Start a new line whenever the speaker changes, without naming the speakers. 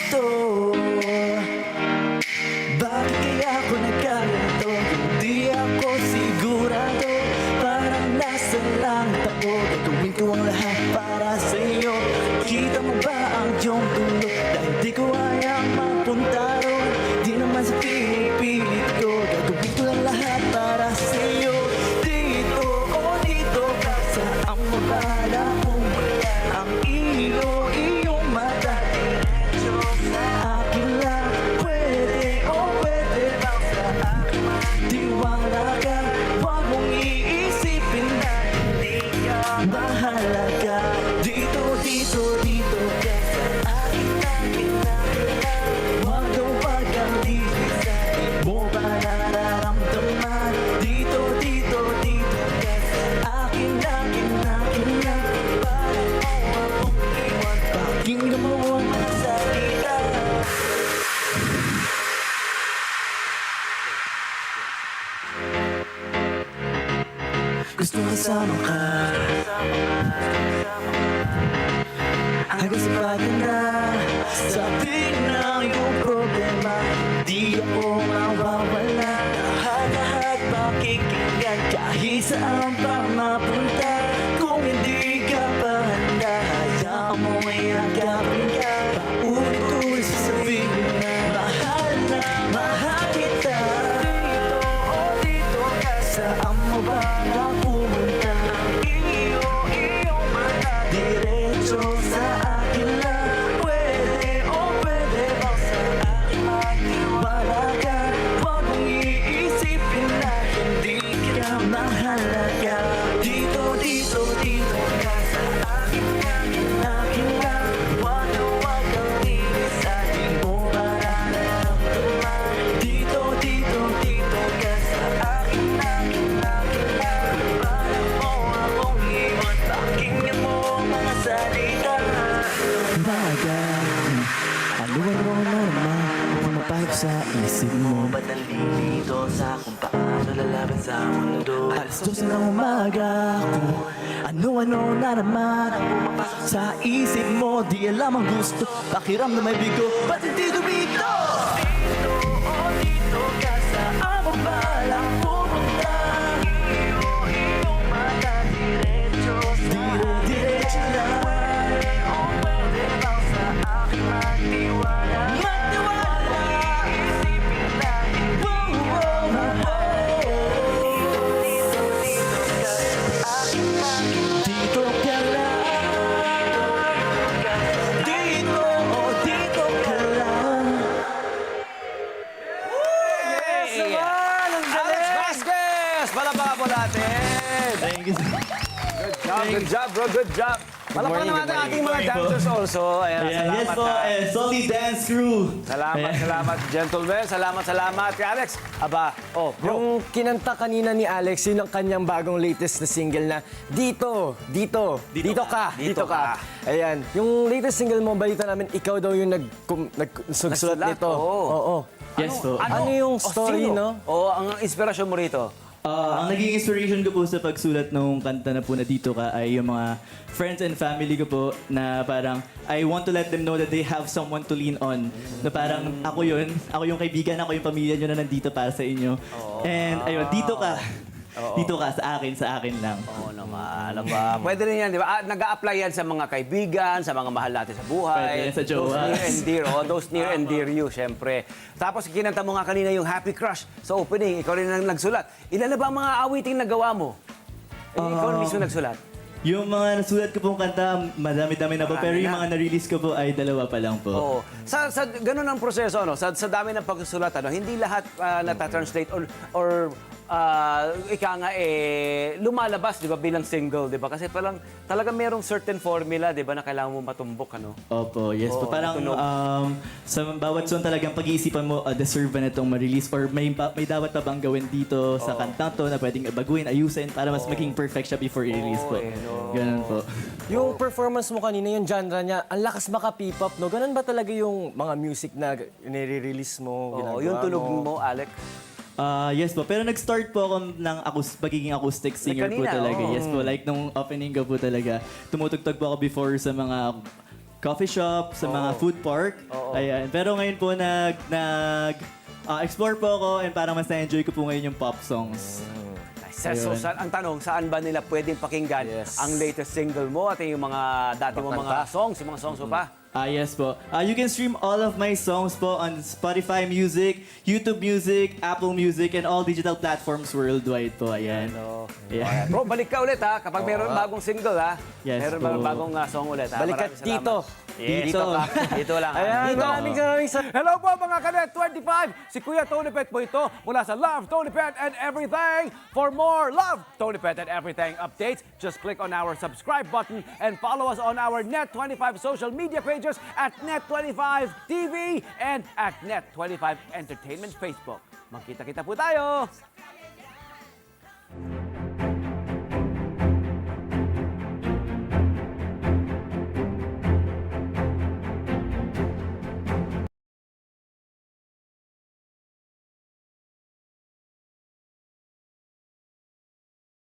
dito? Bakit kaya ako nagkaganto? Hindi ako sigurado. Parang nasa langit ako. Gagawin ko ang lahat para sa'yo. Kita mo ba ang iyong dulo? Dahil di ko hayang mapunta ron. Di naman sa pinipilit ko. Gagawin ko lang lahat para sa'yo. Dito o dito ka, saan mo bala kung wala ang iyong mata? Diretso sa akin lang, pwede o pwede bang sa akin magtiwala ka? Huwag mong iisipin na hindi ka mahalaga. Dito, dito, dito ka sa akin lang. Huwag kang pagkamali sa di mo ba nararamdaman? Dito, dito, dito ka sa akin lang. Parang mo akong iwan, pakinggan mo ang mga salita. Gusto kasama ka hanggang sa paganda. Sabi ng iyong problema, di ako mawawala. Lahat pakikinggan kahit saan pa mapunta. Kung hindi ka pa handa, hayaan mo mayagapin ka. Paulit-ulit sasabihin na mahal kita. Dito o dito ka, saan mo ba pumunta? Iyong mata, diretso sa akin lang. Pwede o pwede bang sa akin magtiwala ka? Huwag mong iisipin na hindi kita mahalaga. Dito, dito, dito ka sa akin lang. Huwag kang linis at di mo mararamdaman. Dito, dito, dito ka sa akin lang. Parang mo akong iwan, pakinggan mo ang mga salita. Baga, aluan mo na naman kung mapahig sa isip mo. Ba't nalilito sa kung paano lalaban sa mundo? Alas 12 ng umaga ko, ano-ano na naman ang pumapasok sa isip mo. Di alam ang gusto, pakiramdam may bigo, ba't hindi dumito? Dito o dito ka, saan mo balang pumunta? Iyong mata, diretso lang. Pwede o pwede bang sa akin magtiwala? Isipin natin, dito ka lang. Dito o dito ka lang.
Yes naman! Ang
Alex
galing!
Vasquez! Palapaka po natin!
Thank you.
Good job, bro. Good job. Palapaka naman natin ang ating mga dancers also. Ayan,
Yes
salamat.
po, Salty Dance Crew.
Salamat, gentlemen. Salamat kay Alex. Aba, bro.
Yung kinanta kanina ni Alex, yun ang kanyang bagong latest na single na Dito Ka. Ayan. Yung latest single mo, balita namin, ikaw daw yung nagsulat nito. Oo.
Yes po.
Ano yung story, no?
Ang inspirasyon mo rito.
Ang naging inspiration ko po sa pagsulat ng kanta na po na Dito Ka ay yung mga friends and family ko po na parang I want to let them know that they have someone to lean on. Na parang ako yung kaibigan, ako yung pamilya nyo na nandito para sa inyo. And ayun, Dito Ka. Dito ka sa akin lang.
Oo naman. Pwede rin yan, di ba? Nag-a-apply yan sa mga kaibigan, sa mga mahal natin sa buhay.
Pwede yan sa jowa.
Those near and dear. Those near and dear you, syempre. Tapos kinanta mo nga kanina yung Happy Crush sa opening. Ikaw rin ang nagsulat. Ilan na ba ang mga awiting nagawa mo? Ikaw rin mismo nagsulat.
Yung mga nasulat ko pong kanta, madami-dami na po.
Marami
Pero yung
na.
mga na-release ko po ay 2 pa lang po.
Oo. Sa ganun ang proseso, no? Sa dami ng pagsusulat, hindi lahat natatranslate or ika nga lumalabas, di ba, bilang single, di ba? Kasi talaga merong certain formula, di ba, na kailangan mo matumbok, ano?
Opo, yes po.
Oo,
Parang
tunog.
sa bawat song talagang pag-iisipan mo, deserve ba na itong ma-release or may dapat pa bang gawin dito sa kantang to na pwedeng baguhin, ayusin para mas maging perfect siya before i-release po. Ganun po.
Yung performance mo kanina, yung genre niya, ang lakas maka P-pop, no? Ganun ba talaga yung mga music na nire-release mo, ginagawa
Yung tunog mo, Alec.
Yes po, pero nag-start po ako ng pagiging acoustic singer po
kanina,
talaga.
oo.
Yes po, like nung opening ko po talaga. Tumutugtog po ako before sa mga coffee shop, sa mga food park. Ayan. Pero ngayon po explore po ako and parang mas na-enjoy ko po ngayon yung pop songs.
So, ang tanong, saan ba nila pwedeng pakinggan
Yes.
ang latest single mo at yung mga dati mo mga songs, yung mga songs mo pa?
Yes po. You can stream all of my songs po on Spotify Music, YouTube Music, Apple Music, and all digital platforms worldwide po. Ayan. Yeah.
Bro, balik ka ulit ha, kapag meron bagong single ha.
Yes
meron
po.
bagong song ulit ha.
Balik ka
Maraming salamat.
dito.
Yes,
Dito.
dito ka. Dito lang ha.
Ayan,
Dito.
maraming
Hello po mga Kanet 25! Si Kuya Tony Pet po ito mula sa Love, Tony Pet and Everything. For more Love, Tony Pet and Everything updates, just click on our subscribe button and follow us on our Net25 social media pages at Net25 TV and at Net25 Entertainment Facebook. Magkita-kita po tayo!